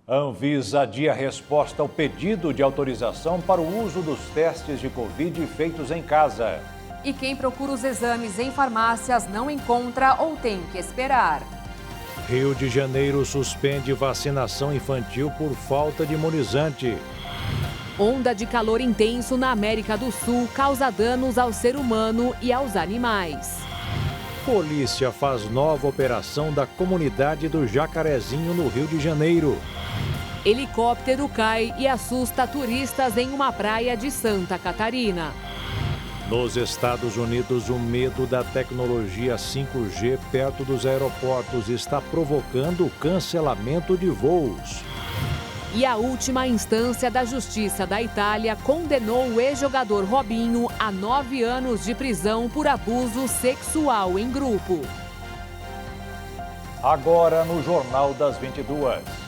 A Anvisa adia a resposta ao pedido de autorização para o uso dos testes de Covid feitos em casa. E quem procura os exames em farmácias não encontra ou tem que esperar. Rio de Janeiro suspende vacinação infantil por falta de imunizante. Onda de calor intenso na América do Sul causa danos ao ser humano e aos animais. Polícia faz nova operação da comunidade do Jacarezinho no Rio de Janeiro. Helicóptero cai e assusta turistas em uma praia de Santa Catarina. Nos Estados Unidos, o medo da tecnologia 5G perto dos aeroportos está provocando o cancelamento de voos. E a última instância da Justiça da Itália condenou o ex-jogador Robinho a 9 anos de prisão por abuso sexual em grupo. Agora no Jornal das 22.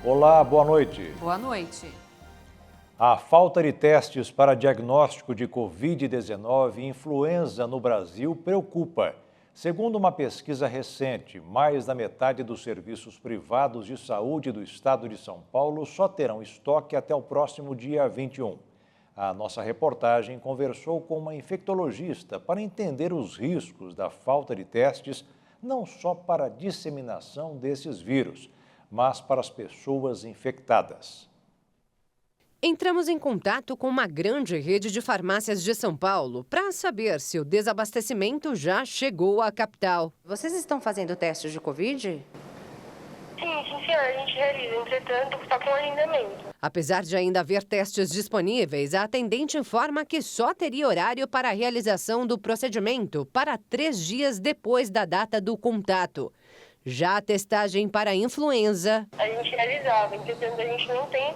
Olá, boa noite. Boa noite. A falta de testes para diagnóstico de Covid-19 e influenza no Brasil preocupa. Segundo uma pesquisa recente, mais da metade dos serviços privados de saúde do estado de São Paulo só terão estoque até o próximo dia 21. A nossa reportagem conversou com uma infectologista para entender os riscos da falta de testes, não só para a disseminação desses vírus, mas para as pessoas infectadas. Entramos em contato com uma grande rede de farmácias de São Paulo para saber se o desabastecimento já chegou à capital. Vocês estão fazendo testes de Covid? Sim, senhora, a gente realiza, entretanto, está com agendamento. Apesar de ainda haver testes disponíveis, a atendente informa que só teria horário para a realização do procedimento para 3 dias depois da data do contato. Já a testagem para a influenza... A gente realizava, entretanto a gente não tem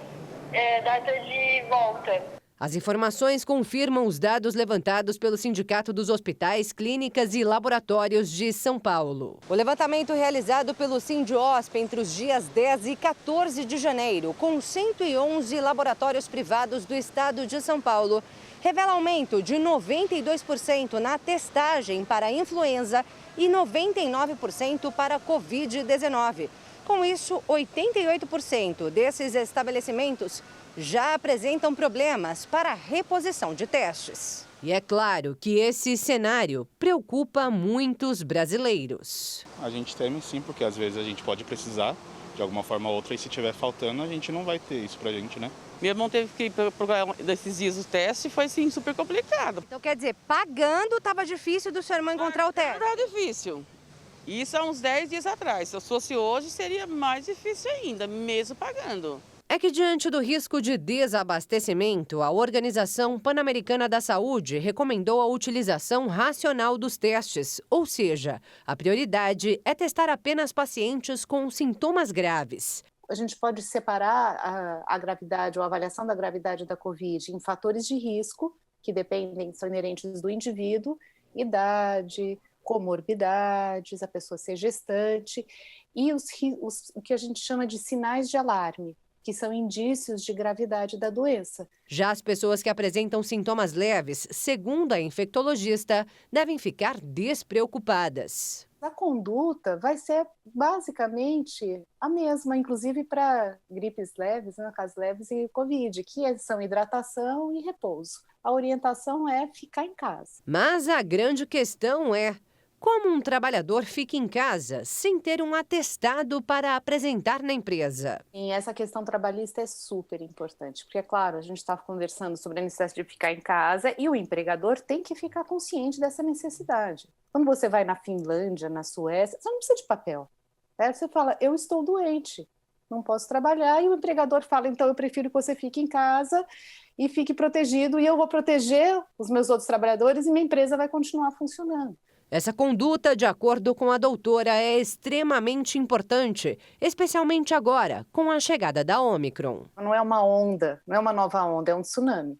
data de volta. As informações confirmam os dados levantados pelo Sindicato dos Hospitais, Clínicas e Laboratórios de São Paulo. O levantamento realizado pelo Sindiosp entre os dias 10 e 14 de janeiro, com 111 laboratórios privados do estado de São Paulo, revela aumento de 92% na testagem para a influenza e 99% para a Covid-19. Com isso, 88% desses estabelecimentos já apresentam problemas para a reposição de testes. E é claro que esse cenário preocupa muitos brasileiros. A gente teme sim, porque às vezes a gente pode precisar de alguma forma ou outra e se tiver faltando a gente não vai ter isso pra gente, né? Meu irmão teve que ir procurar desses dias o teste e foi sim super complicado. Então quer dizer, pagando estava difícil do seu irmão encontrar o teste? Era difícil. Isso há uns 10 dias atrás. Se eu fosse hoje, seria mais difícil ainda, mesmo pagando. É que diante do risco de desabastecimento, a Organização Pan-Americana da Saúde recomendou a utilização racional dos testes, ou seja, a prioridade é testar apenas pacientes com sintomas graves. A gente pode separar a gravidade ou a avaliação da gravidade da Covid em fatores de risco, que são inerentes do indivíduo, idade, comorbidades, a pessoa ser gestante, e o que a gente chama de sinais de alarme, que são indícios de gravidade da doença. Já as pessoas que apresentam sintomas leves, segundo a infectologista, devem ficar despreocupadas. A conduta vai ser basicamente a mesma, inclusive para gripes leves, casos leves e Covid, que são hidratação e repouso. A orientação é ficar em casa. Mas a grande questão é: como um trabalhador fica em casa sem ter um atestado para apresentar na empresa? E essa questão trabalhista é super importante, porque, é claro, a gente está conversando sobre a necessidade de ficar em casa e o empregador tem que ficar consciente dessa necessidade. Quando você vai na Finlândia, na Suécia, você não precisa de papel. Você fala, eu estou doente, não posso trabalhar, e o empregador fala, então eu prefiro que você fique em casa e fique protegido, e eu vou proteger os meus outros trabalhadores e minha empresa vai continuar funcionando. Essa conduta, de acordo com a doutora, é extremamente importante, especialmente agora, com a chegada da Ômicron. Não é uma onda, não é uma nova onda, é um tsunami.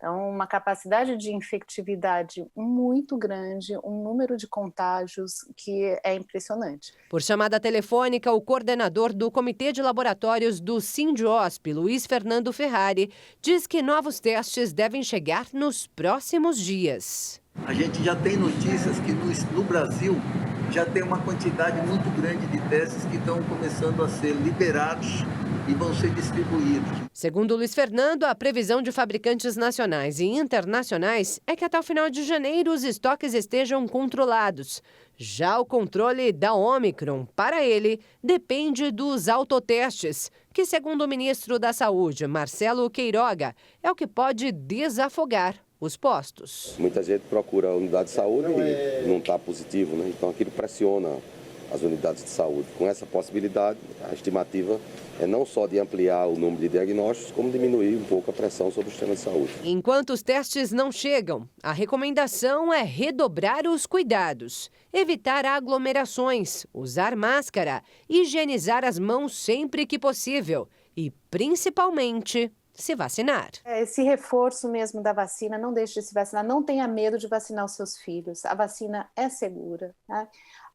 Então, uma capacidade de infectividade muito grande, um número de contágios que é impressionante. Por chamada telefônica, o coordenador do Comitê de Laboratórios do Sindiosp, Luiz Fernando Ferrari, diz que novos testes devem chegar nos próximos dias. A gente já tem notícias que no Brasil já tem uma quantidade muito grande de testes que estão começando a ser liberados e vão ser distribuídos. Segundo Luiz Fernando, a previsão de fabricantes nacionais e internacionais é que até o final de janeiro os estoques estejam controlados. Já o controle da Ômicron, para ele, depende dos autotestes, que, segundo o ministro da Saúde, Marcelo Queiroga, é o que pode desafogar os postos. Muita gente procura a unidade de saúde e não está positivo, né? Então aquilo pressiona as unidades de saúde. Com essa possibilidade, a estimativa é não só de ampliar o número de diagnósticos, como diminuir um pouco a pressão sobre o sistema de saúde. Enquanto os testes não chegam, a recomendação é redobrar os cuidados, evitar aglomerações, usar máscara, higienizar as mãos sempre que possível e, principalmente, se vacinar. Esse reforço mesmo da vacina, não deixe de se vacinar, não tenha medo de vacinar os seus filhos. A vacina é segura, né?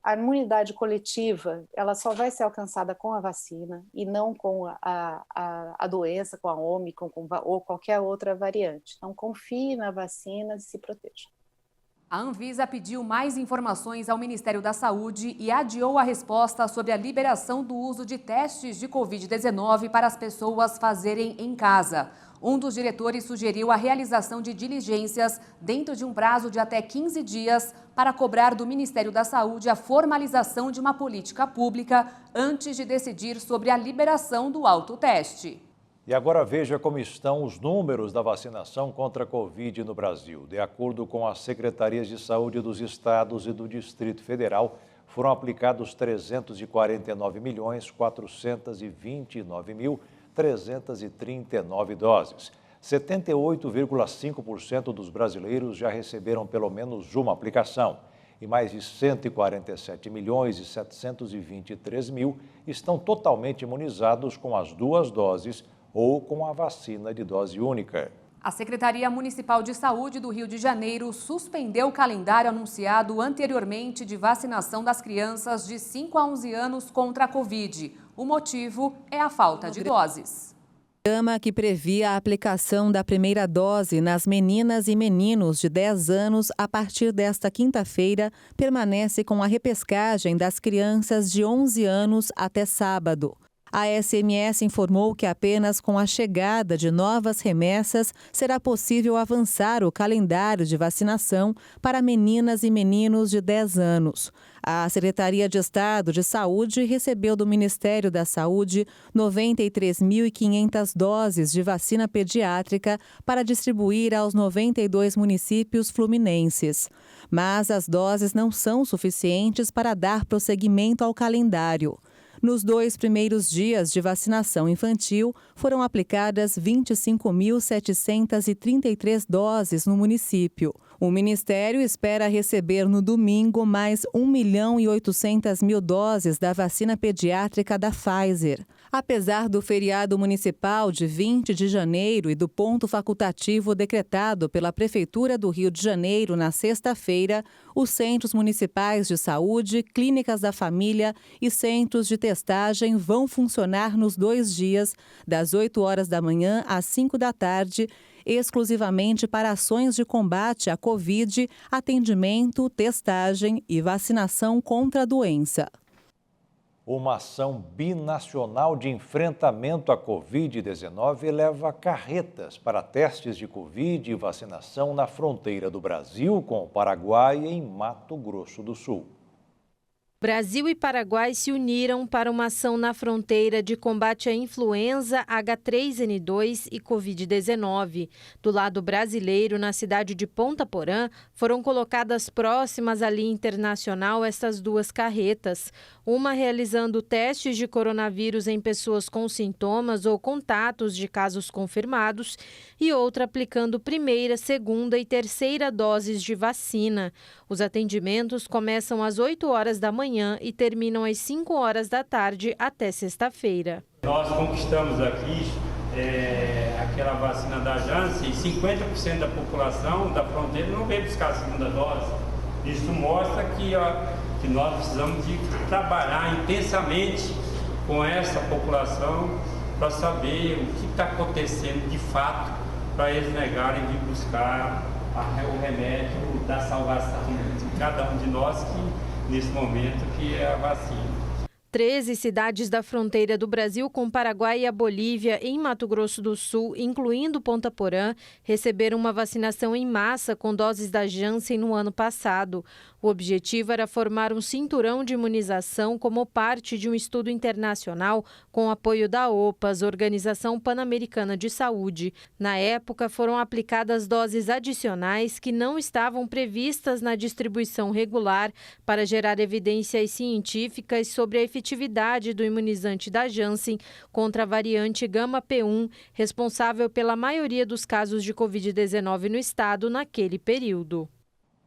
A imunidade coletiva, ela só vai ser alcançada com a vacina e não com a doença, com a Ômicron ou qualquer outra variante. Então, confie na vacina e se proteja. A Anvisa pediu mais informações ao Ministério da Saúde e adiou a resposta sobre a liberação do uso de testes de Covid-19 para as pessoas fazerem em casa. Um dos diretores sugeriu a realização de diligências dentro de um prazo de até 15 dias para cobrar do Ministério da Saúde a formalização de uma política pública antes de decidir sobre a liberação do autoteste. E agora veja como estão os números da vacinação contra a Covid no Brasil. De acordo com as Secretarias de Saúde dos Estados e do Distrito Federal, foram aplicados 349.429.339 doses. 78,5% dos brasileiros já receberam pelo menos uma aplicação. E mais de 147.723.000 estão totalmente imunizados com as 2 doses ou com a vacina de dose única. A Secretaria Municipal de Saúde do Rio de Janeiro suspendeu o calendário anunciado anteriormente de vacinação das crianças de 5 a 11 anos contra a Covid. O motivo é a falta de doses. O programa que previa a aplicação da primeira dose nas meninas e meninos de 10 anos a partir desta quinta-feira permanece com a repescagem das crianças de 11 anos até sábado. A SMS informou que apenas com a chegada de novas remessas será possível avançar o calendário de vacinação para meninas e meninos de 10 anos. A Secretaria de Estado de Saúde recebeu do Ministério da Saúde 93.500 doses de vacina pediátrica para distribuir aos 92 municípios fluminenses. Mas as doses não são suficientes para dar prosseguimento ao calendário. Nos 2 primeiros dias de vacinação infantil, foram aplicadas 25.733 doses no município. O Ministério espera receber no domingo mais 1.800.000 doses da vacina pediátrica da Pfizer. Apesar do feriado municipal de 20 de janeiro e do ponto facultativo decretado pela Prefeitura do Rio de Janeiro na sexta-feira, os centros municipais de saúde, clínicas da família e centros de testagem vão funcionar nos 2 dias, das 8 horas da manhã às 5 da tarde, exclusivamente para ações de combate à Covid, atendimento, testagem e vacinação contra a doença. Uma ação binacional de enfrentamento à Covid-19 leva carretas para testes de Covid e vacinação na fronteira do Brasil com o Paraguai em Mato Grosso do Sul. Brasil e Paraguai se uniram para uma ação na fronteira de combate à influenza, H3N2 e Covid-19. Do lado brasileiro, na cidade de Ponta Porã, foram colocadas próximas à linha internacional essas 2 carretas. Uma realizando testes de coronavírus em pessoas com sintomas ou contatos de casos confirmados e outra aplicando primeira, segunda e terceira doses de vacina. Os atendimentos começam às 8 horas da manhã e terminam às 5 horas da tarde até sexta-feira. Nós conquistamos aqui aquela vacina da Janssen, 50% da população da fronteira não veio buscar a segunda dose. Isso mostra que nós precisamos de trabalhar intensamente com essa população para saber o que está acontecendo de fato, para eles negarem de buscar o remédio da salvação de cada um de nós, que nesse momento que é a vacina. 13 cidades da fronteira do Brasil com o Paraguai e a Bolívia, em Mato Grosso do Sul, incluindo Ponta Porã, receberam uma vacinação em massa com doses da Janssen no ano passado. O objetivo era formar um cinturão de imunização como parte de um estudo internacional com apoio da OPAS, Organização Pan-Americana de Saúde. Na época, foram aplicadas doses adicionais que não estavam previstas na distribuição regular para gerar evidências científicas sobre a efetividade do imunizante da Janssen contra a variante Gama-P1, responsável pela maioria dos casos de Covid-19 no estado naquele período.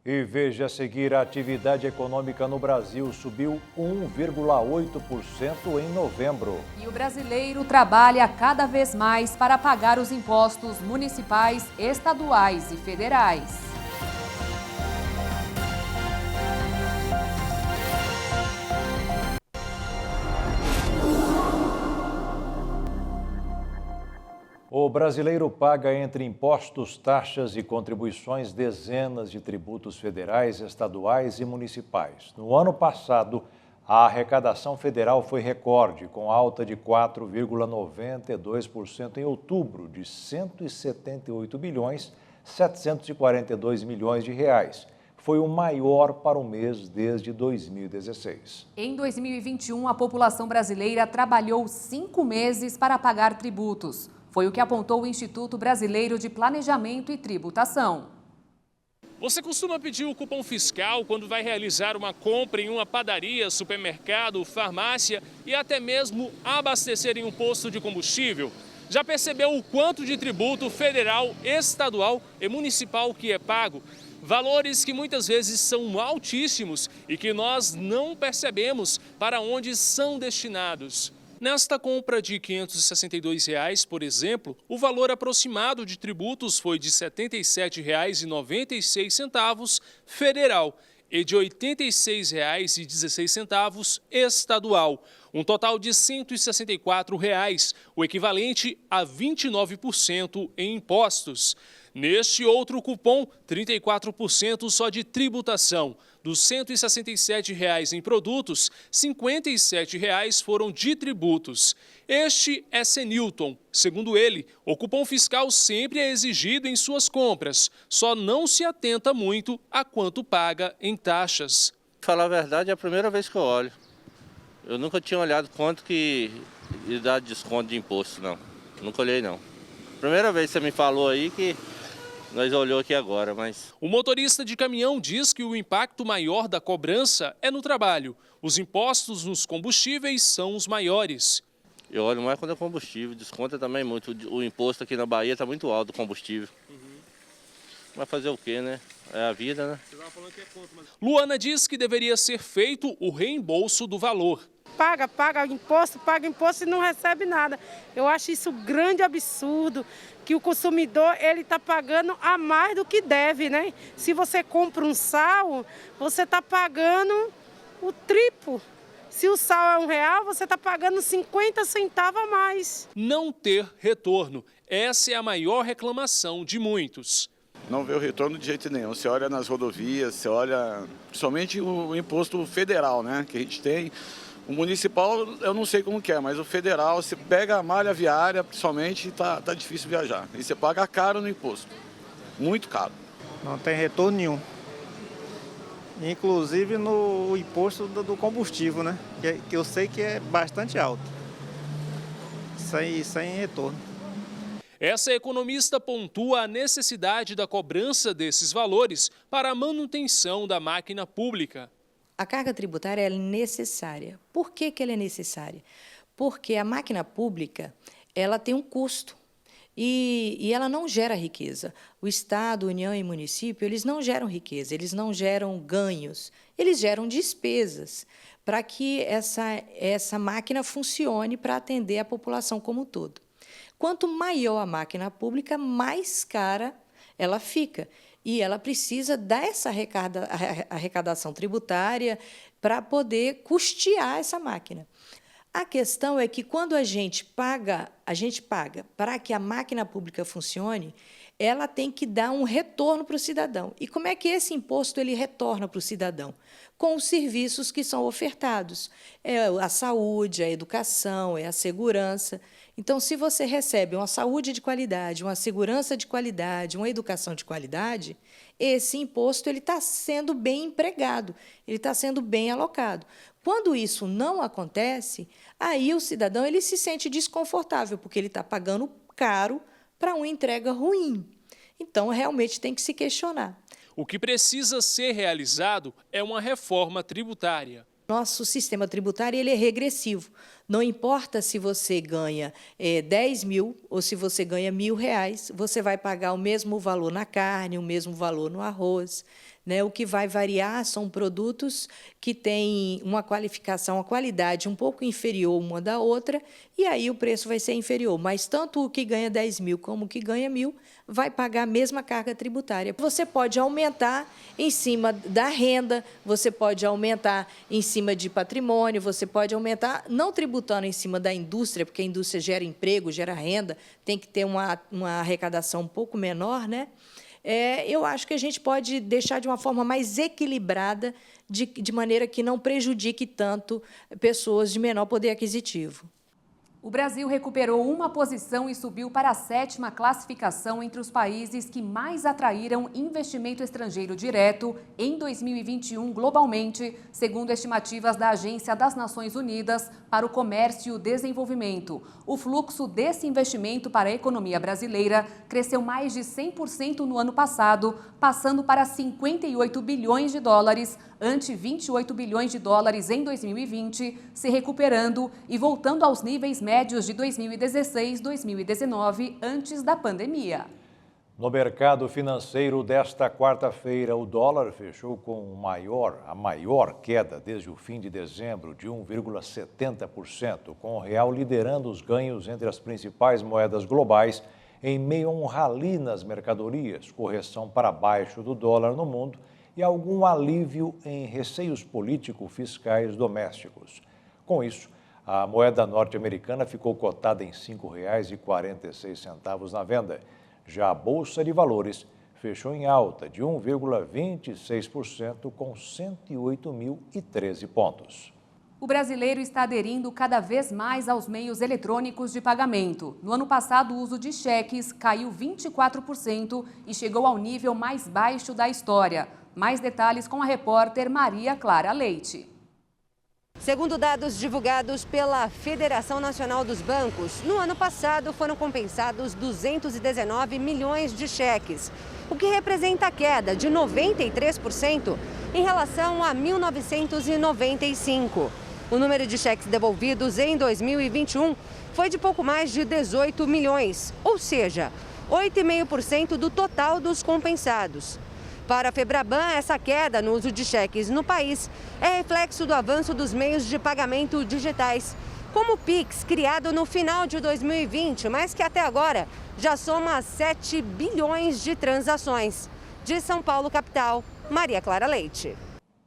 E veja a seguir, a atividade econômica no Brasil subiu 1,8% em novembro. E o brasileiro trabalha cada vez mais para pagar os impostos municipais, estaduais e federais. O brasileiro paga entre impostos, taxas e contribuições dezenas de tributos federais, estaduais e municipais. No ano passado, a arrecadação federal foi recorde, com alta de 4,92% em outubro, de 178,742 bilhões de reais. Foi o maior para o mês desde 2016. Em 2021, a população brasileira trabalhou 5 meses para pagar tributos. Foi o que apontou o Instituto Brasileiro de Planejamento e Tributação. Você costuma pedir o cupom fiscal quando vai realizar uma compra em uma padaria, supermercado, farmácia e até mesmo abastecer em um posto de combustível? Já percebeu o quanto de tributo federal, estadual e municipal que é pago? Valores que muitas vezes são altíssimos e que nós não percebemos para onde são destinados. Nesta compra de R$ 562, por exemplo, o valor aproximado de tributos foi de R$ 77,96 federal e de R$ 86,16 estadual, um total de R$ 164, o equivalente a 29% em impostos. Neste outro cupom, 34% só de tributação. Dos R$ 167 em produtos, R$ 57 foram de tributos. Este é Senilton. Segundo ele, o cupom fiscal sempre é exigido em suas compras, só não se atenta muito a quanto paga em taxas. Falar a verdade, é a primeira vez que eu olho. Eu nunca tinha olhado quanto que dá desconto de imposto, não. Nunca olhei, não. Primeira vez que você me falou aí que nós olhamos aqui agora, mas... O motorista de caminhão diz que o impacto maior da cobrança é no trabalho. Os impostos nos combustíveis são os maiores. Eu olho mais quando é combustível, desconta também muito. O imposto aqui na Bahia está muito alto, o combustível. Vai fazer o quê, né? É a vida, né? Luana diz que deveria ser feito o reembolso do valor. Paga imposto e não recebe nada. Eu acho isso um grande absurdo, que o consumidor ele está pagando a mais do que deve, né? Se você compra um sal, você está pagando o triplo. Se o sal é R$1, você está pagando 50 centavos a mais. Não ter retorno. Essa é a maior reclamação de muitos. Não vê o retorno de jeito nenhum. Você olha nas rodovias, você olha somente o imposto federal, né, que a gente tem. O municipal, eu não sei como que é, mas o federal, você pega a malha viária, principalmente, tá difícil viajar. E você paga caro no imposto. Muito caro. Não tem retorno nenhum. Inclusive no imposto do combustível, né? Que eu sei que é bastante alto. Sem retorno. Essa economista pontua a necessidade da cobrança desses valores para a manutenção da máquina pública. A carga tributária é necessária. Por que ela é necessária? Porque a máquina pública ela tem um custo e ela não gera riqueza. O Estado, União e município, eles não geram riqueza, eles não geram ganhos, eles geram despesas para que essa máquina funcione para atender a população como um todo. Quanto maior a máquina pública, mais cara ela fica. E ela precisa dar essa arrecadação tributária para poder custear essa máquina. A questão é que quando a gente paga para que a máquina pública funcione, ela tem que dar um retorno para o cidadão. E como é que esse imposto ele retorna para o cidadão? Com os serviços que são ofertados. É a saúde, a educação, é a segurança. Então, se você recebe uma saúde de qualidade, uma segurança de qualidade, uma educação de qualidade, esse imposto ele está sendo bem empregado, ele está sendo bem alocado. Quando isso não acontece, aí o cidadão ele se sente desconfortável, porque ele está pagando caro para uma entrega ruim. Então, realmente tem que se questionar. O que precisa ser realizado é uma reforma tributária. Nosso sistema tributário ele é regressivo. Não importa se você ganha 10 mil ou se você ganha R$1.000, você vai pagar o mesmo valor na carne, o mesmo valor no arroz. Né? O que vai variar são produtos que têm uma qualificação, uma qualidade um pouco inferior uma da outra, e aí o preço vai ser inferior. Mas tanto o que ganha 10 mil como o que ganha 1.000 vai pagar a mesma carga tributária. Você pode aumentar em cima da renda, você pode aumentar em cima de patrimônio, você pode aumentar, não tributando em cima da indústria, porque a indústria gera emprego, gera renda, tem que ter uma arrecadação um pouco menor, né? Eu acho que a gente pode deixar de uma forma mais equilibrada, de maneira que não prejudique tanto pessoas de menor poder aquisitivo. O Brasil recuperou uma posição e subiu para a 7ª classificação entre os países que mais atraíram investimento estrangeiro direto em 2021 globalmente, segundo estimativas da Agência das Nações Unidas para o Comércio e o Desenvolvimento. O fluxo desse investimento para a economia brasileira cresceu mais de 100% no ano passado, passando para 58 bilhões de dólares, ante 28 bilhões de dólares em 2020, se recuperando e voltando aos níveis médios de 2016, 2019, antes da pandemia. No mercado financeiro desta quarta-feira, o dólar fechou com a maior queda desde o fim de dezembro, de 1,70%, com o real liderando os ganhos entre as principais moedas globais, em meio a um rally nas mercadorias, correção para baixo do dólar no mundo e algum alívio em receios político-fiscais domésticos. Com isso, a moeda norte-americana ficou cotada em R$ 5,46 na venda. Já a Bolsa de Valores fechou em alta de 1,26% com 108.013 pontos. O brasileiro está aderindo cada vez mais aos meios eletrônicos de pagamento. No ano passado, o uso de cheques caiu 24% e chegou ao nível mais baixo da história. Mais detalhes com a repórter Maria Clara Leite. Segundo dados divulgados pela Federação Nacional dos Bancos, no ano passado foram compensados 219 milhões de cheques, o que representa a queda de 93% em relação a 1995. O número de cheques devolvidos em 2021 foi de pouco mais de 18 milhões, ou seja, 8,5% do total dos compensados. Para a Febraban, essa queda no uso de cheques no país é reflexo do avanço dos meios de pagamento digitais, como o Pix, criado no final de 2020, mas que até agora já soma 7 bilhões de transações. De São Paulo, capital, Maria Clara Leite.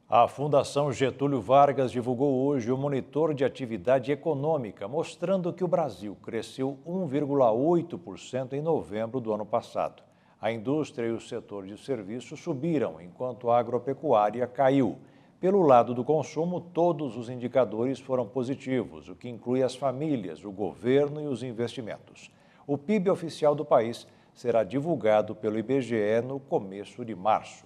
A Fundação Getúlio Vargas divulgou hoje o monitor de atividade econômica, mostrando que o Brasil cresceu 1,8% em novembro do ano passado. A indústria e o setor de serviços subiram, enquanto a agropecuária caiu. Pelo lado do consumo, todos os indicadores foram positivos, o que inclui as famílias, o governo e os investimentos. O PIB oficial do país será divulgado pelo IBGE no começo de março.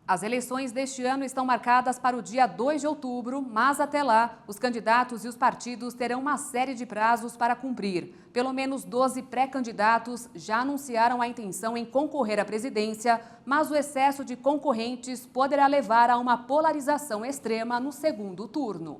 As eleições deste ano estão marcadas para o dia 2 de outubro, mas até lá, os candidatos e os partidos terão uma série de prazos para cumprir. Pelo menos 12 pré-candidatos já anunciaram a intenção em concorrer à presidência, mas o excesso de concorrentes poderá levar a uma polarização extrema no segundo turno.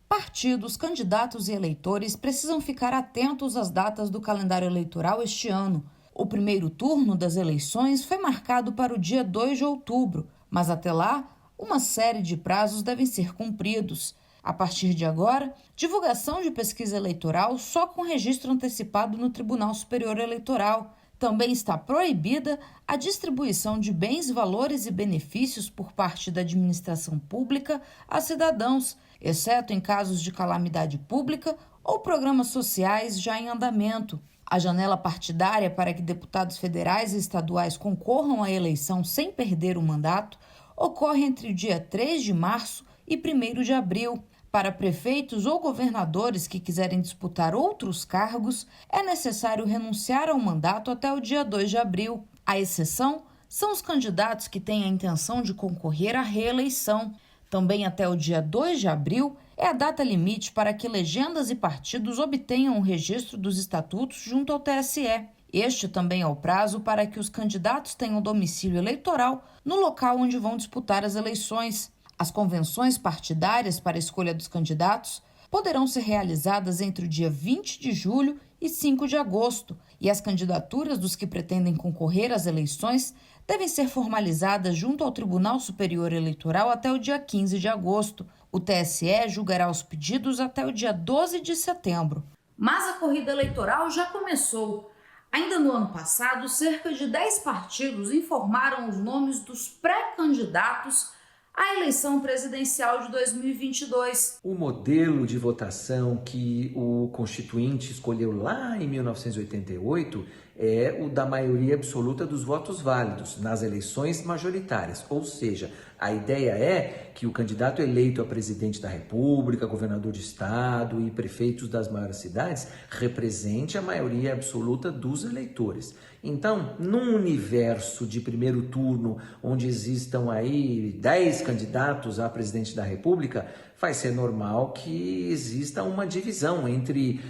Partidos, candidatos e eleitores precisam ficar atentos às datas do calendário eleitoral este ano. O primeiro turno das eleições foi marcado para o dia 2 de outubro, mas até lá, uma série de prazos devem ser cumpridos. A partir de agora, divulgação de pesquisa eleitoral só com registro antecipado no Tribunal Superior Eleitoral. Também está proibida a distribuição de bens, valores e benefícios por parte da administração pública a cidadãos, exceto em casos de calamidade pública ou programas sociais já em andamento. A janela partidária para que deputados federais e estaduais concorram à eleição sem perder o mandato ocorre entre o dia 3 de março e 1º de abril. Para prefeitos ou governadores que quiserem disputar outros cargos, é necessário renunciar ao mandato até o dia 2 de abril. A exceção são os candidatos que têm a intenção de concorrer à reeleição. Também até o dia 2 de abril é a data limite para que legendas e partidos obtenham o registro dos estatutos junto ao TSE. Este também é o prazo para que os candidatos tenham domicílio eleitoral no local onde vão disputar as eleições. As convenções partidárias para a escolha dos candidatos poderão ser realizadas entre o dia 20 de julho e 5 de agosto, e as candidaturas dos que pretendem concorrer às eleições devem ser formalizadas junto ao Tribunal Superior Eleitoral até o dia 15 de agosto. O TSE julgará os pedidos até o dia 12 de setembro. Mas a corrida eleitoral já começou. Ainda no ano passado, cerca de 10 partidos informaram os nomes dos pré-candidatos à eleição presidencial de 2022. O modelo de votação que o Constituinte escolheu lá em 1988 é o da maioria absoluta dos votos válidos nas eleições majoritárias, ou seja, a ideia é que o candidato eleito a presidente da República, governador de estado e prefeitos das maiores cidades represente a maioria absoluta dos eleitores. Então, num universo de primeiro turno, onde existam aí 10 candidatos a presidente da República, vai ser normal que exista uma divisão entre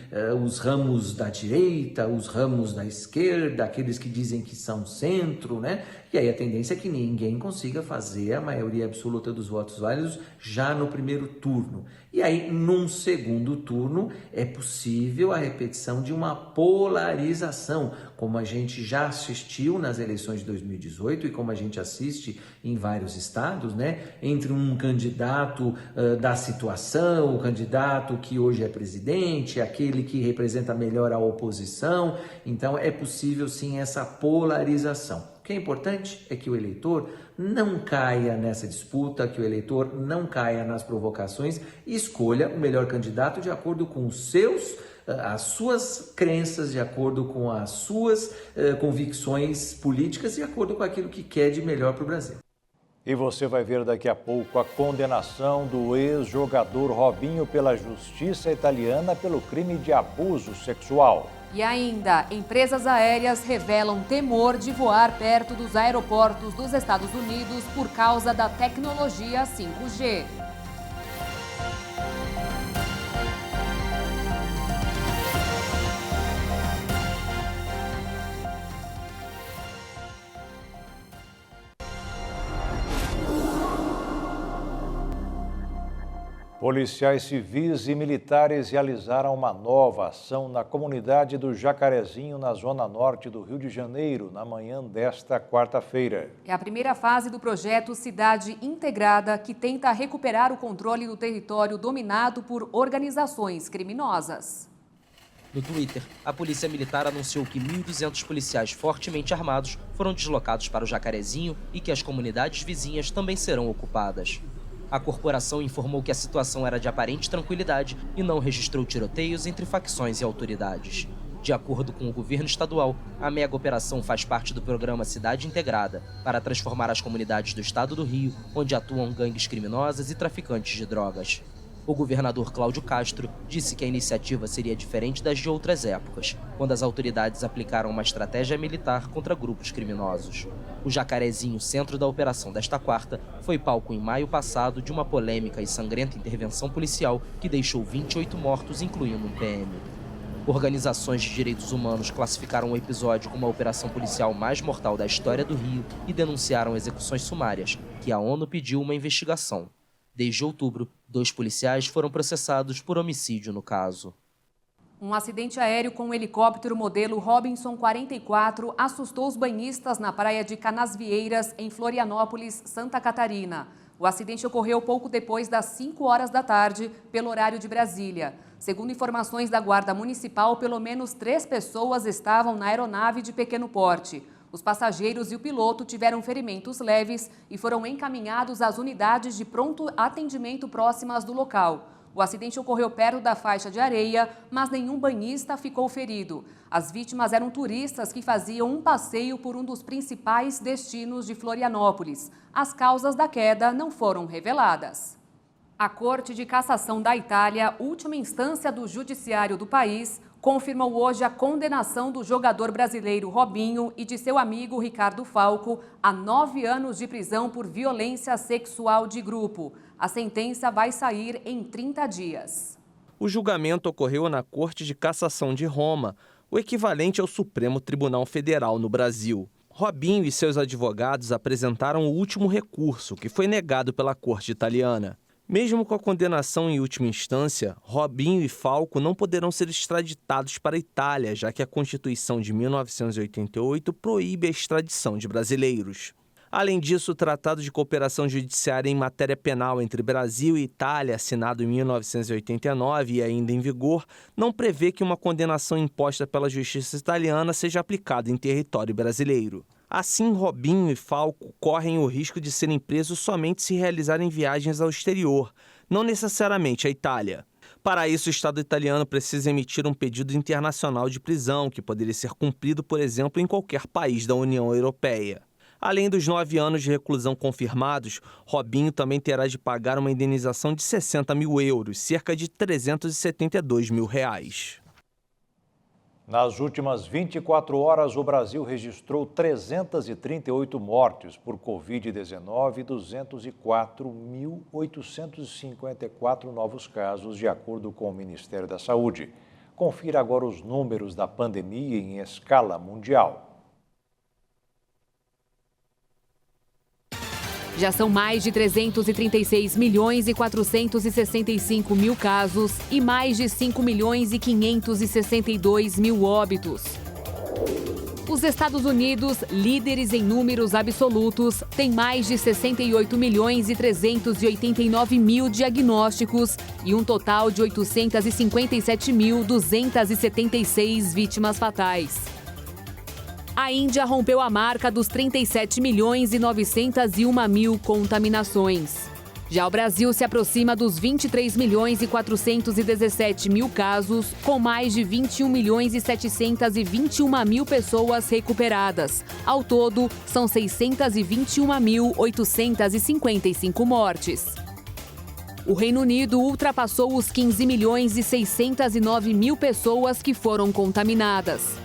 os ramos da direita, os ramos da esquerda, aqueles que dizem que são centro, né? E aí a tendência é que ninguém consiga fazer a maioria absoluta dos votos válidos já no primeiro turno. E aí, num segundo turno, é possível a repetição de uma polarização, como a gente já assistiu nas eleições de 2018 e como a gente assiste em vários estados, né? Entre um candidato da situação, o candidato que hoje é presidente, aquele que representa melhor a oposição. Então, é possível sim essa polarização. O que é importante é que o eleitor não caia nessa disputa, que o eleitor não caia nas provocações e escolha o melhor candidato de acordo com as suas crenças, de acordo com as suas convicções políticas, de acordo com aquilo que quer de melhor para o Brasil. E você vai ver daqui a pouco a condenação do ex-jogador Robinho pela justiça italiana pelo crime de abuso sexual. E ainda, empresas aéreas revelam temor de voar perto dos aeroportos dos Estados Unidos por causa da tecnologia 5G. Policiais civis e militares realizaram uma nova ação na comunidade do Jacarezinho, na zona norte do Rio de Janeiro, na manhã desta quarta-feira. É a primeira fase do projeto Cidade Integrada, que tenta recuperar o controle do território dominado por organizações criminosas. No Twitter, a Polícia Militar anunciou que 1.200 policiais fortemente armados foram deslocados para o Jacarezinho e que as comunidades vizinhas também serão ocupadas. A corporação informou que a situação era de aparente tranquilidade e não registrou tiroteios entre facções e autoridades. De acordo com o governo estadual, a mega operação faz parte do programa Cidade Integrada, para transformar as comunidades do estado do Rio, onde atuam gangues criminosas e traficantes de drogas. O governador Cláudio Castro disse que a iniciativa seria diferente das de outras épocas, quando as autoridades aplicaram uma estratégia militar contra grupos criminosos. O Jacarezinho, centro da operação desta quarta, foi palco em maio passado de uma polêmica e sangrenta intervenção policial que deixou 28 mortos, incluindo um PM. Organizações de direitos humanos classificaram o episódio como a operação policial mais mortal da história do Rio e denunciaram execuções sumárias, que a ONU pediu uma investigação. Desde outubro, 2 policiais foram processados por homicídio no caso. Um acidente aéreo com um helicóptero modelo Robinson 44 assustou os banhistas na praia de Canasvieiras, em Florianópolis, Santa Catarina. O acidente ocorreu pouco depois das 5 horas da tarde, pelo horário de Brasília. Segundo informações da Guarda Municipal, pelo menos 3 pessoas estavam na aeronave de pequeno porte. Os passageiros e o piloto tiveram ferimentos leves e foram encaminhados às unidades de pronto atendimento próximas do local. O acidente ocorreu perto da faixa de areia, mas nenhum banhista ficou ferido. As vítimas eram turistas que faziam um passeio por um dos principais destinos de Florianópolis. As causas da queda não foram reveladas. A Corte de Cassação da Itália, última instância do judiciário do país, confirmou hoje a condenação do jogador brasileiro Robinho e de seu amigo Ricardo Falco a 9 anos de prisão por violência sexual de grupo. A sentença vai sair em 30 dias. O julgamento ocorreu na Corte de Cassação de Roma, o equivalente ao Supremo Tribunal Federal no Brasil. Robinho e seus advogados apresentaram o último recurso, que foi negado pela Corte italiana. Mesmo com a condenação em última instância, Robinho e Falco não poderão ser extraditados para a Itália, já que a Constituição de 1988 proíbe a extradição de brasileiros. Além disso, o Tratado de Cooperação Judiciária em Matéria Penal entre Brasil e Itália, assinado em 1989 e ainda em vigor, não prevê que uma condenação imposta pela justiça italiana seja aplicada em território brasileiro. Assim, Robinho e Falco correm o risco de serem presos somente se realizarem viagens ao exterior, não necessariamente à Itália. Para isso, o Estado italiano precisa emitir um pedido internacional de prisão, que poderia ser cumprido, por exemplo, em qualquer país da União Europeia. Além dos 9 anos de reclusão confirmados, Robinho também terá de pagar uma indenização de 60 mil euros, cerca de 372 mil reais. Nas últimas 24 horas, o Brasil registrou 338 mortes por Covid-19 e 204.854 novos casos, de acordo com o Ministério da Saúde. Confira agora os números da pandemia em escala mundial. Já são mais de 336 milhões e 465 mil casos e mais de 5 milhões e 562 mil óbitos. Os Estados Unidos, líderes em números absolutos, têm mais de 68 milhões e 389 mil diagnósticos e um total de 857.276 vítimas fatais. A Índia rompeu a marca dos 37 milhões e 901 mil contaminações. Já o Brasil se aproxima dos 23 milhões e 417 mil casos, com mais de 21 milhões e 721 mil pessoas recuperadas. Ao todo, são 621.855 mortes. O Reino Unido ultrapassou os 15 milhões e 609 mil pessoas que foram contaminadas.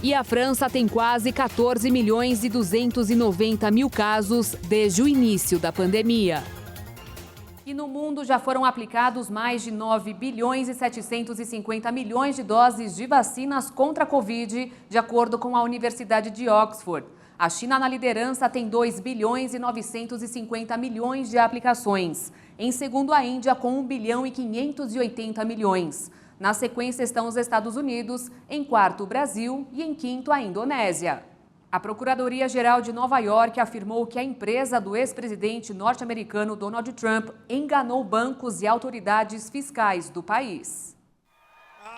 E a França tem quase 14 milhões e 290 mil casos desde o início da pandemia. E no mundo já foram aplicados mais de 9 bilhões e 750 milhões de doses de vacinas contra a Covid, de acordo com a Universidade de Oxford. A China, na liderança, tem 2 bilhões e 950 milhões de aplicações. Em segundo, a Índia, com 1 bilhão e 580 milhões. Na sequência estão os Estados Unidos, em quarto o Brasil e em quinto a Indonésia. A Procuradoria-Geral de Nova York afirmou que a empresa do ex-presidente norte-americano Donald Trump enganou bancos e autoridades fiscais do país.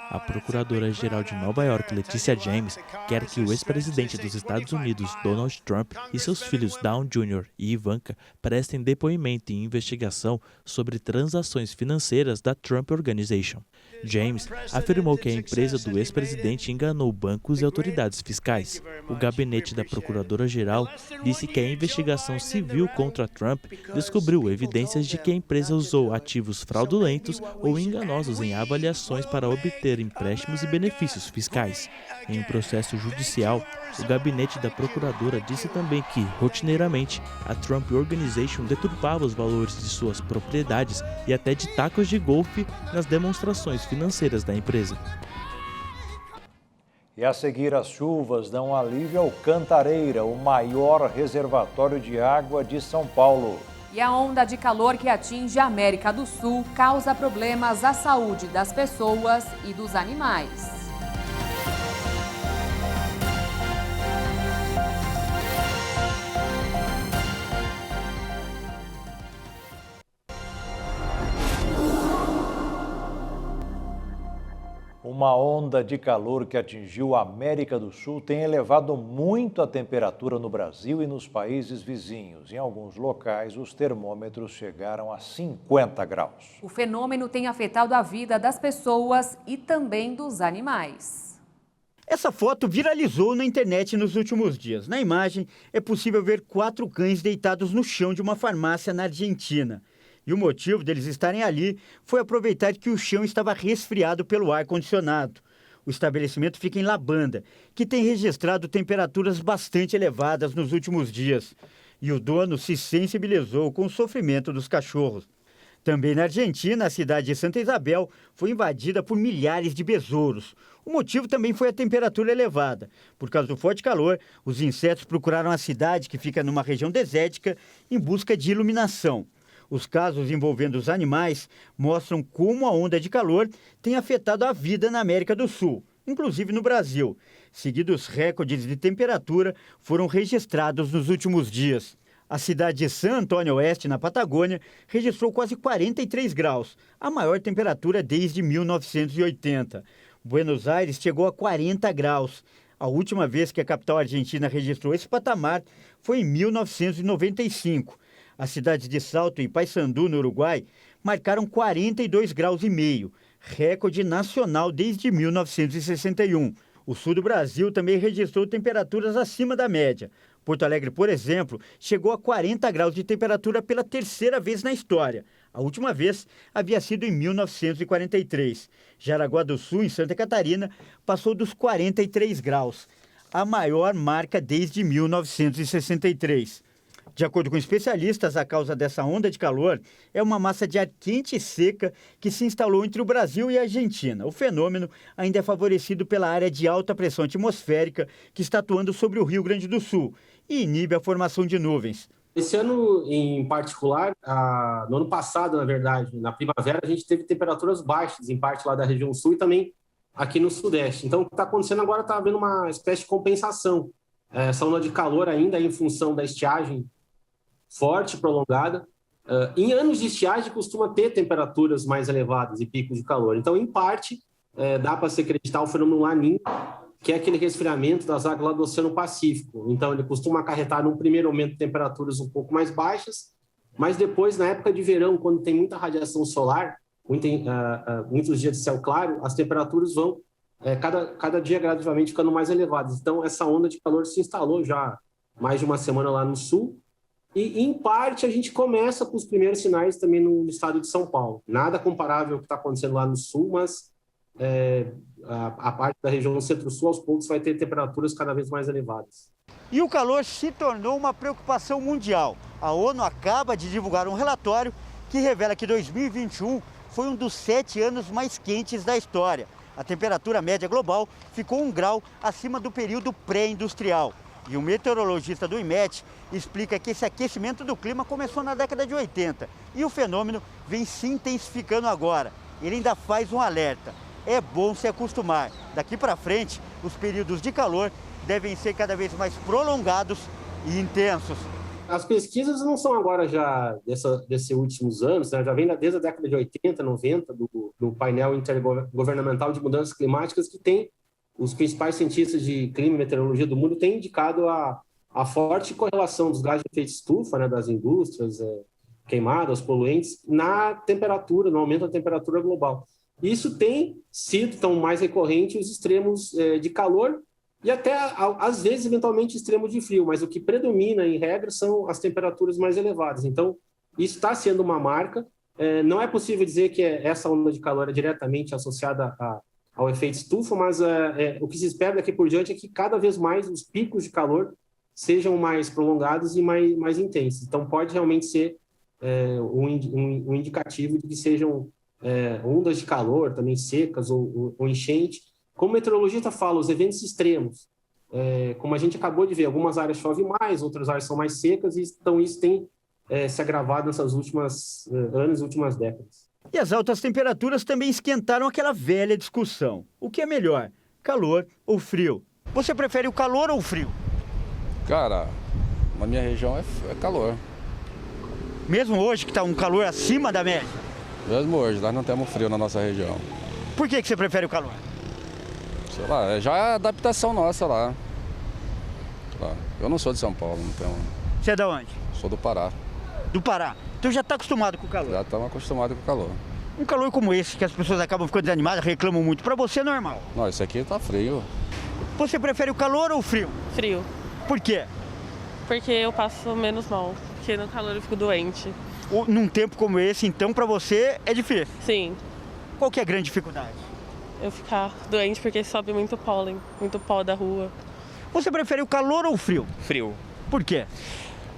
A Procuradora-Geral de Nova York, Leticia James, quer que o ex-presidente dos Estados Unidos, Donald Trump, e seus filhos Don Jr. e Ivanka prestem depoimento em investigação sobre transações financeiras da Trump Organization. James afirmou que a empresa do ex-presidente enganou bancos e autoridades fiscais. O gabinete da Procuradora-Geral disse que a investigação civil contra Trump descobriu evidências de que a empresa usou ativos fraudulentos ou enganosos em avaliações para obter empréstimos e benefícios fiscais. Em um processo judicial, o gabinete da procuradora disse também que, rotineiramente, a Trump Organization deturpava os valores de suas propriedades e até de tacos de golfe nas demonstrações financeiras da empresa. E a seguir, as chuvas dão alívio ao Cantareira, o maior reservatório de água de São Paulo. E a onda de calor que atinge a América do Sul causa problemas à saúde das pessoas e dos animais. Uma onda de calor que atingiu a América do Sul tem elevado muito a temperatura no Brasil e nos países vizinhos. Em alguns locais, os termômetros chegaram a 50 graus. O fenômeno tem afetado a vida das pessoas e também dos animais. Essa foto viralizou na internet nos últimos dias. Na imagem, é possível ver 4 cães deitados no chão de uma farmácia na Argentina. E o motivo deles estarem ali foi aproveitar que o chão estava resfriado pelo ar-condicionado. O estabelecimento fica em La Banda, que tem registrado temperaturas bastante elevadas nos últimos dias. E o dono se sensibilizou com o sofrimento dos cachorros. Também na Argentina, a cidade de Santa Isabel foi invadida por milhares de besouros. O motivo também foi a temperatura elevada. Por causa do forte calor, os insetos procuraram a cidade, que fica numa região desértica, em busca de iluminação. Os casos envolvendo os animais mostram como a onda de calor tem afetado a vida na América do Sul, inclusive no Brasil. Seguidos recordes de temperatura foram registrados nos últimos dias. A cidade de San Antônio Oeste, na Patagônia, registrou quase 43 graus, a maior temperatura desde 1980. Buenos Aires chegou a 40 graus. A última vez que a capital argentina registrou esse patamar foi em 1995. As cidades de Salto e Paysandú, no Uruguai, marcaram 42 graus e meio, recorde nacional desde 1961. O sul do Brasil também registrou temperaturas acima da média. Porto Alegre, por exemplo, chegou a 40 graus de temperatura pela terceira vez na história. A última vez havia sido em 1943. Jaraguá do Sul, em Santa Catarina, passou dos 43 graus, a maior marca desde 1963. De acordo com especialistas, a causa dessa onda de calor é uma massa de ar quente e seca que se instalou entre o Brasil e a Argentina. O fenômeno ainda é favorecido pela área de alta pressão atmosférica que está atuando sobre o Rio Grande do Sul e inibe a formação de nuvens. Esse ano, em particular, no ano passado, na verdade, na primavera, a gente teve temperaturas baixas, em parte lá da região sul e também aqui no sudeste. Então, o que está acontecendo agora está havendo uma espécie de compensação. Essa onda de calor ainda é em função da estiagem forte, prolongada. Em anos de estiagem costuma ter temperaturas mais elevadas e picos de calor. Então, em parte, dá para se acreditar o fenômeno La Niña, que é aquele resfriamento das águas lá do Oceano Pacífico. Então, ele costuma acarretar, num primeiro momento, temperaturas um pouco mais baixas, mas depois, na época de verão, quando tem muita radiação solar, muitos dias de céu claro, as temperaturas vão, cada dia, gradativamente ficando mais elevadas. Então, essa onda de calor se instalou já há mais de uma semana lá no sul. E, em parte, a gente começa com os primeiros sinais também no estado de São Paulo. Nada comparável ao que está acontecendo lá no sul, mas a parte da região centro-sul, aos poucos, vai ter temperaturas cada vez mais elevadas. E o calor se tornou uma preocupação mundial. A ONU acaba de divulgar um relatório que revela que 2021 foi um dos 7 anos mais quentes da história. A temperatura média global ficou 1 grau acima do período pré-industrial. E o meteorologista do IMET explica que esse aquecimento do clima começou na década de 80 e o fenômeno vem se intensificando agora. Ele ainda faz um alerta. É bom se acostumar. Daqui para frente, os períodos de calor devem ser cada vez mais prolongados e intensos. As pesquisas não são agora já desses últimos anos, né? Já vem desde a década de 80, 90, do painel intergovernamental de mudanças climáticas, que tem os principais cientistas de clima e meteorologia do mundo têm indicado a forte correlação dos gases de efeito estufa, né, das indústrias queimadas, poluentes, na temperatura, no aumento da temperatura global. Isso tem sido tão mais recorrente os extremos de calor e até, às vezes, eventualmente, extremos de frio, mas o que predomina, em regra, são as temperaturas mais elevadas. Então, isso está sendo uma marca. Não é possível dizer que essa onda de calor é diretamente associada ao efeito estufa, mas o que se espera daqui por diante é que cada vez mais os picos de calor sejam mais prolongados e mais intensos. Então, pode realmente ser um indicativo de que sejam ondas de calor também secas ou enchente. Como o meteorologista fala, os eventos extremos, como a gente acabou de ver, algumas áreas chovem mais, outras áreas são mais secas, então isso tem se agravado nessas últimas décadas. E as altas temperaturas também esquentaram aquela velha discussão. O que é melhor, calor ou frio? Você prefere o calor ou o frio? Cara, na minha região é calor. Mesmo hoje que está um calor acima da média? Mesmo hoje, nós não temos frio na nossa região. Por que você prefere o calor? Sei lá, já é adaptação nossa lá. Eu não sou de São Paulo, então... Você é de onde? Sou do Pará. Do Pará. Então já está acostumado com o calor? Já estamos acostumados com o calor. Um calor como esse, que as pessoas acabam ficando desanimadas, reclamam muito, para você é normal? Não, isso aqui tá frio. Você prefere o calor ou o frio? Frio. Por quê? Porque eu passo menos mal, porque no calor eu fico doente. Num tempo como esse, então, para você é difícil? Sim. Qual que é a grande dificuldade? Eu ficar doente porque sobe muito pólen, muito pó da rua. Você prefere o calor ou o frio? Frio. Por quê?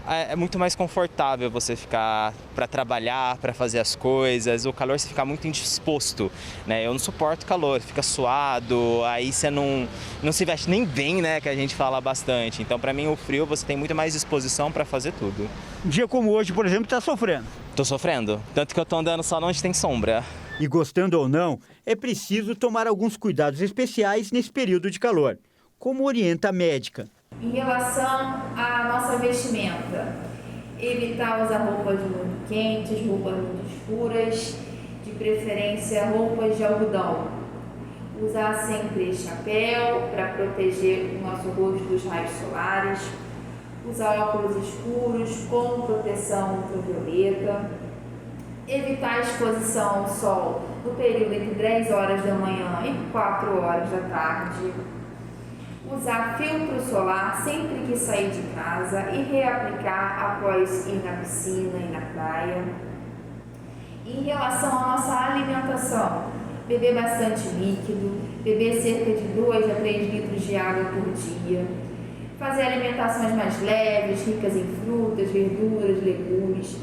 É muito mais confortável você ficar para trabalhar, para fazer as coisas. O calor você fica muito indisposto, né? Eu não suporto calor, fica suado, aí você não se veste nem bem, né? Que a gente fala bastante. Então, para mim, o frio você tem muito mais disposição para fazer tudo. Um dia como hoje, por exemplo, está sofrendo? Tô sofrendo, tanto que eu tô andando só onde tem sombra. E gostando ou não, é preciso tomar alguns cuidados especiais nesse período de calor, como orienta a médica. Em relação à nossa vestimenta, evitar usar roupas muito quentes, roupas muito escuras, de preferência roupas de algodão. Usar sempre chapéu para proteger o nosso rosto dos raios solares. Usar óculos escuros com proteção ultravioleta. Evitar a exposição ao sol no período entre 10 horas da manhã e 4 horas da tarde. Usar filtro solar sempre que sair de casa e reaplicar após ir na piscina e na praia. Em relação à nossa alimentação, beber bastante líquido, beber cerca de 2 a 3 litros de água por dia, fazer alimentações mais leves, ricas em frutas, verduras, legumes,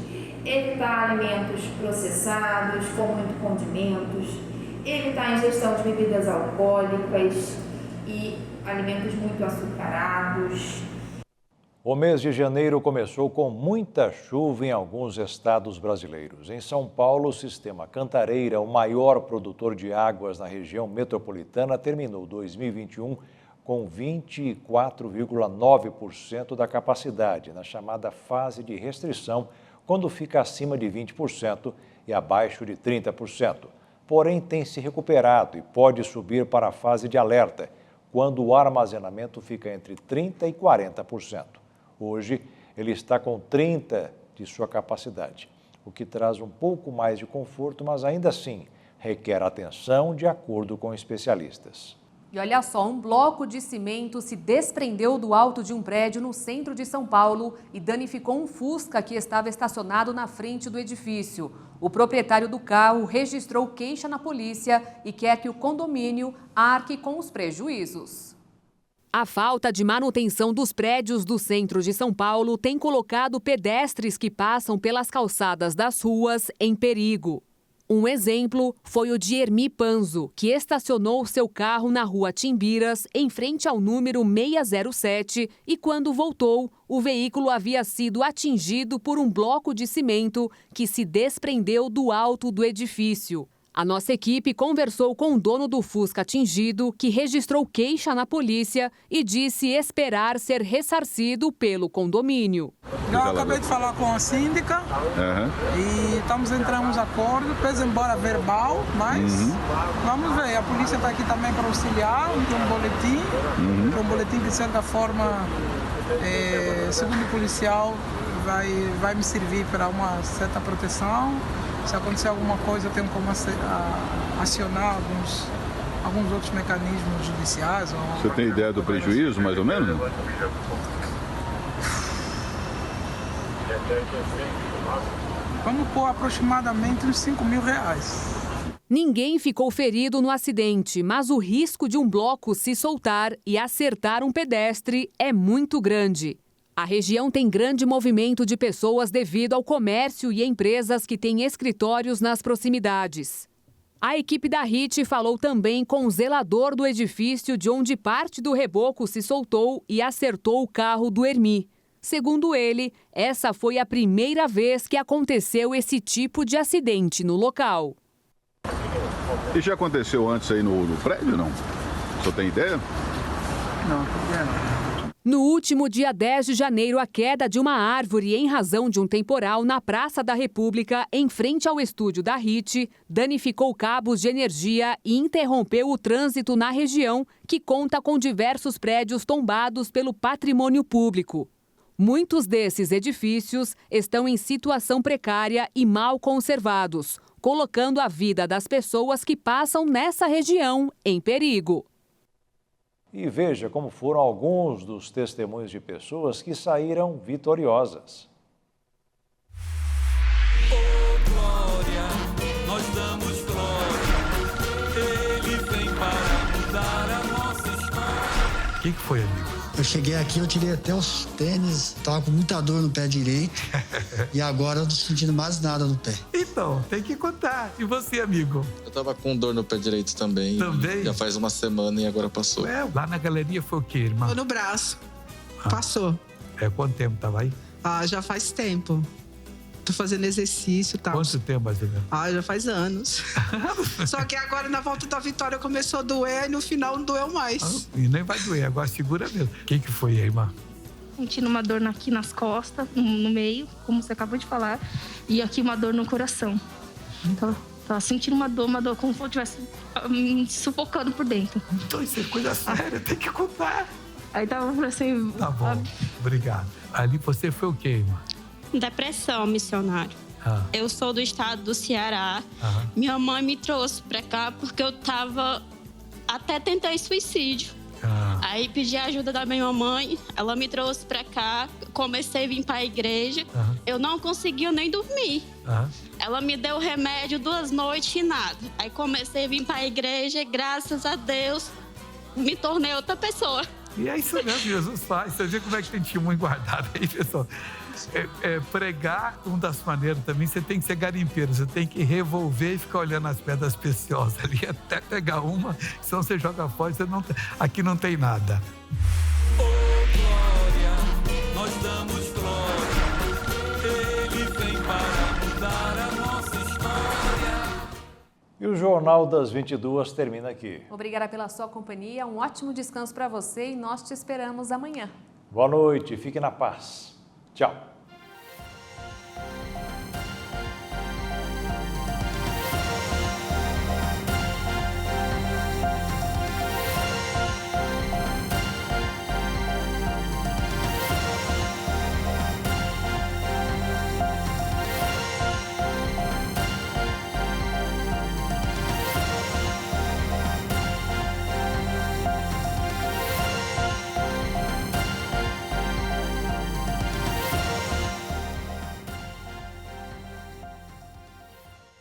evitar alimentos processados com muito condimentos, evitar a ingestão de bebidas alcoólicas e alimentos muito açucarados. O mês de janeiro começou com muita chuva em alguns estados brasileiros. Em São Paulo, o sistema Cantareira, o maior produtor de águas na região metropolitana, terminou 2021 com 24,9% da capacidade, na chamada fase de restrição, quando fica acima de 20% e abaixo de 30%. Porém, tem se recuperado e pode subir para a fase de alerta, quando o armazenamento fica entre 30% e 40%. Hoje, ele está com 30% de sua capacidade, o que traz um pouco mais de conforto, mas ainda assim requer atenção de acordo com especialistas. E olha só, um bloco de cimento se desprendeu do alto de um prédio no centro de São Paulo e danificou um Fusca que estava estacionado na frente do edifício. O proprietário do carro registrou queixa na polícia e quer que o condomínio arque com os prejuízos. A falta de manutenção dos prédios do centro de São Paulo tem colocado pedestres que passam pelas calçadas das ruas em perigo. Um exemplo foi o de Hermi Panzo, que estacionou seu carro na rua Timbiras, em frente ao número 607, e quando voltou, o veículo havia sido atingido por um bloco de cimento que se desprendeu do alto do edifício. A nossa equipe conversou com o dono do Fusca atingido, que registrou queixa na polícia e disse esperar ser ressarcido pelo condomínio. Eu acabei de falar com a síndica e entramos em acordo, fez embora verbal, mas vamos ver, a polícia está aqui também para auxiliar, tem um boletim que de certa forma, segundo o policial, vai me servir para uma certa proteção. Se acontecer alguma coisa, eu tenho como acionar alguns outros mecanismos judiciais. Você tem ideia do prejuízo, mais ou menos? Vamos pôr aproximadamente uns R$5.000. Ninguém ficou ferido no acidente, mas o risco de um bloco se soltar e acertar um pedestre é muito grande. A região tem grande movimento de pessoas devido ao comércio e empresas que têm escritórios nas proximidades. A equipe da RIT falou também com o zelador do edifício de onde parte do reboco se soltou e acertou o carro do Hermi. Segundo ele, essa foi a primeira vez que aconteceu esse tipo de acidente no local. E já aconteceu antes aí no prédio, não? Você tem ideia? Não. No último dia 10 de janeiro, a queda de uma árvore em razão de um temporal na Praça da República, em frente ao estúdio da RIT, danificou cabos de energia e interrompeu o trânsito na região, que conta com diversos prédios tombados pelo patrimônio público. Muitos desses edifícios estão em situação precária e mal conservados, colocando a vida das pessoas que passam nessa região em perigo. E veja como foram alguns dos testemunhos de pessoas que saíram vitoriosas. Oh, glória, nós damos glória, ele vem para mudar a nossa história. O que foi, amigo? Eu cheguei aqui, eu tirei até os tênis, tava com muita dor no pé direito e agora eu não tô sentindo mais nada no pé. Então, tem que contar. E você, amigo? Eu tava com dor no pé direito também. Também? Já faz uma semana e agora passou. Lá na galeria foi o quê, irmã? No braço. Passou. Quanto tempo tava aí? Já faz tempo. Tô fazendo exercício e tal. Quanto tempo, mais ou menos? Já faz anos. Só que agora, na volta da vitória, começou a doer e no final não doeu mais. E nem vai doer, agora segura mesmo. O que foi aí, irmã? Sentindo uma dor aqui nas costas, no meio, como você acabou de falar, e aqui uma dor no coração. Então, tava sentindo uma dor como se eu estivesse me sufocando por dentro. Então isso é coisa séria, tem que contar. Aí tava assim... Tá bom, obrigado. Ali você foi o quê, irmã? Depressão, missionário. Eu sou do estado do Ceará. Minha mãe me trouxe pra cá porque eu tava... Até tentei suicídio. Aí pedi ajuda da minha mãe, ela me trouxe pra cá, comecei a vir pra igreja. Eu não conseguia nem dormir. Ela me deu remédio 2 noites e nada. Aí comecei a vir pra igreja, graças a Deus, me tornei outra pessoa. E é isso mesmo, Jesus faz. Você vê como é que tem testemunho guardado aí, pessoal. Pregar, uma das maneiras também, você tem que ser garimpeiro, você tem que revolver e ficar olhando as pedras preciosas ali até pegar uma, senão você joga fora, aqui não tem nada. Oh, glória, nós damos glória, ele vem para mudar a nossa história. E o Jornal das 22 termina aqui. Obrigada pela sua companhia, um ótimo descanso para você e nós te esperamos amanhã. Boa noite, fique na paz. Tchau.